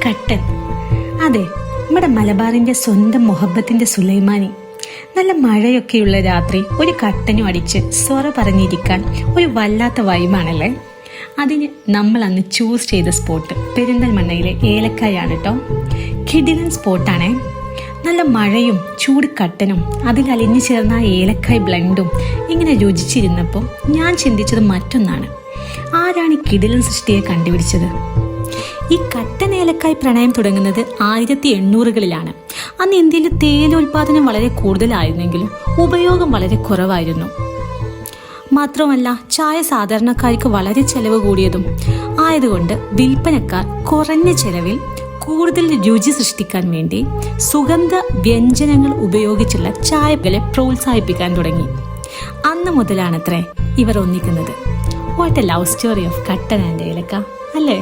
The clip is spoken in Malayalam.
കട്ടൻ. അതെ, നമ്മുടെ മലബാറിന്റെ സ്വന്തം മൊഹബത്തിന്റെ സുലൈമാനി. നല്ല മഴയൊക്കെയുള്ള രാത്രി ഒരു കട്ടനും അടിച്ച് സൊറ പറഞ്ഞിരിക്കാൻ ഒരു വല്ലാത്ത വൈബാണല്ലേ. അതിന് നമ്മൾ അന്ന് ചൂസ് ചെയ്ത സ്പോട്ട് പെരിന്തൽമണ്ണയിലെ ഏലക്കായാണ് കേട്ടോ. കിടിലൻ സ്പോട്ടാണേ. നല്ല മഴയും ചൂട് കട്ടനും അതിൽ അലിഞ്ഞു ചേർന്ന ആ ഏലക്കായ് ബ്ലെൻഡും ഇങ്ങനെ രുചിച്ചിരുന്നപ്പോൾ ഞാൻ ചിന്തിച്ചത് മറ്റൊന്നാണ്. ആരാണ് ഈ കിടിലൻ സൃഷ്ടിയെ കണ്ടുപിടിച്ചത്? ഈ കട്ടൻ ഏലക്കായ് പ്രണയം തുടങ്ങുന്നത് 1800-കളിലാണ്. അന്ന് ഇന്ത്യയിൽ തേയില ഉൽപാദനം വളരെ കൂടുതലായിരുന്നെങ്കിലും ഉപയോഗം വളരെ കുറവായിരുന്നു. മാത്രമല്ല ചായ സാധാരണക്കാർക്ക് വളരെ ചെലവ് കൂടിയതും ആയതുകൊണ്ട് വിൽപ്പനക്കാർ കുറഞ്ഞ ചെലവിൽ കൂടുതൽ രുചി സൃഷ്ടിക്കാൻ വേണ്ടി സുഗന്ധ വ്യഞ്ജനങ്ങൾ ഉപയോഗിച്ചുള്ള ചായകളെ പ്രോത്സാഹിപ്പിക്കാൻ തുടങ്ങി. അന്ന് മുതലാണത്രേ ഇവർ ഒന്നിക്കുന്നത്. What a love story of kattan and elakka അല്ലേ?